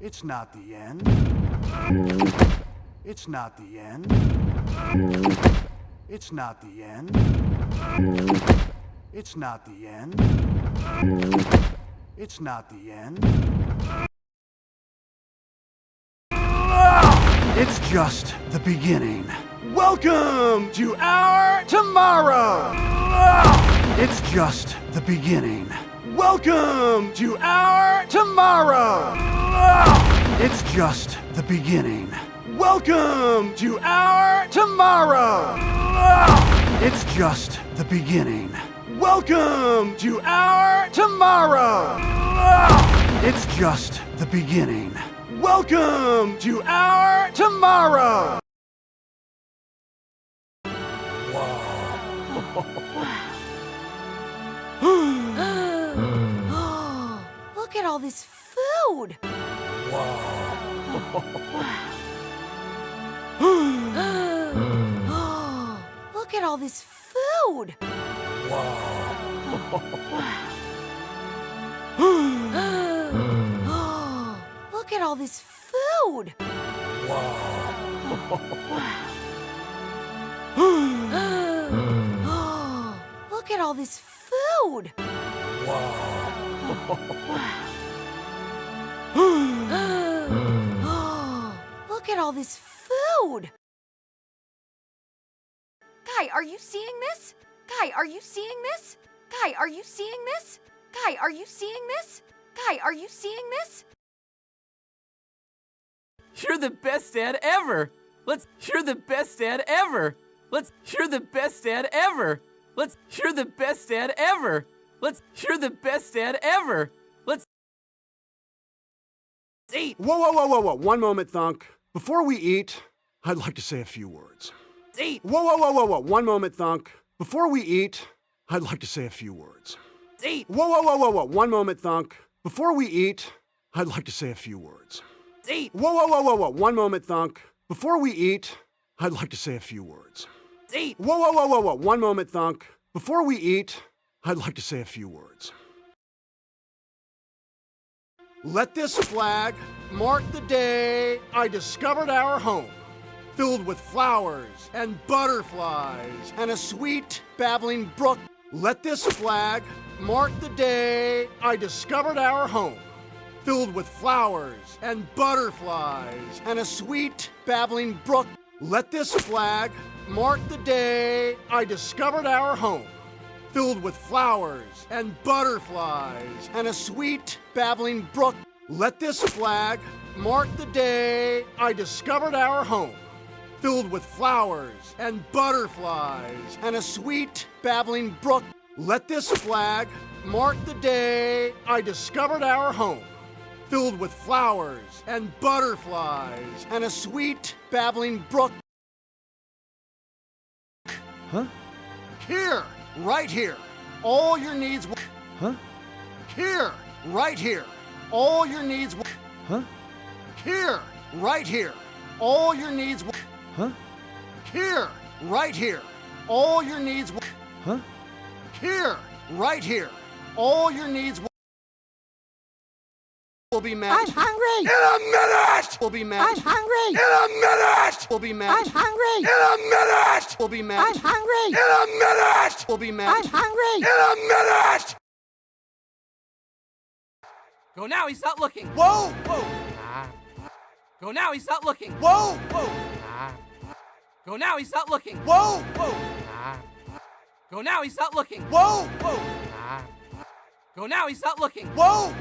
It's not the end. It's not the end. It's not the end. It's not the end. It's not the end. It's just the beginning. Welcome to our tomorrow. It's just the beginning. Welcome to our tomorrow. It's just the beginning. Welcome to our tomorrow. It's just the beginning. Welcome to our tomorrow. It's just the beginning. Welcome to our tomorrow. Look at all this food. Look at all this food. Look at all this food. Look at all this food. Look at all this food. Guy, are you seeing this? Guy, are you seeing this? Guy, are you seeing this? Guy, are you seeing this? Guy, are you seeing this? You're the best dad ever. You're the best dad ever. You're the best dad ever. You're the best dad ever. You're the best dad ever. Let's eat. Whoa. 1 moment, Thunk. Before we eat, I'd like to say a few words. Eat. Whoa. 1 moment, Thunk. Before we eat, I'd like to say a few words. Eat. Whoa. 1 moment, Thunk. Before we eat, I'd like to say a few words. Eat. Whoa. 1 moment, Thunk. Before we eat, I'd like to say a few words. Eat. Whoa. 1 moment, Thunk. Before we eat, I'd like to say a few words. Let this flag mark the day I discovered our home, filled with flowers and butterflies and a sweet babbling brook. Let this flag mark the day I discovered our home, filled with flowers and butterflies and a sweet babbling brook. Let this flag mark the day I discovered our home, filled with flowers and butterflies and a sweet babbling brook. Let this flag mark the day I discovered our home, filled with flowers and butterflies and a sweet babbling brook. Let this flag mark the day I discovered our home, filled with flowers and butterflies and a sweet babbling brook. Huh? Here, right here, all your needs. Huh? Here, right here, all your needs. Huh? Here, right here, all your needs. Huh? Here, right here, all your needs. Huh? Here, right here, all your needs will be met. I'm hungry. In a minute! Will be met. I'm hungry. In a minute! Will be met. I'm hungry. In a minute! Will be met. I'm hungry. In a minute! Will be met. I'm hungry. In a minute! Go now, he's not looking. Whoa! Go now, he's not looking. Whoa! Go now, he's not looking. Whoa! Go now, he's not looking. Whoa! Go now, he's not looking. Whoa!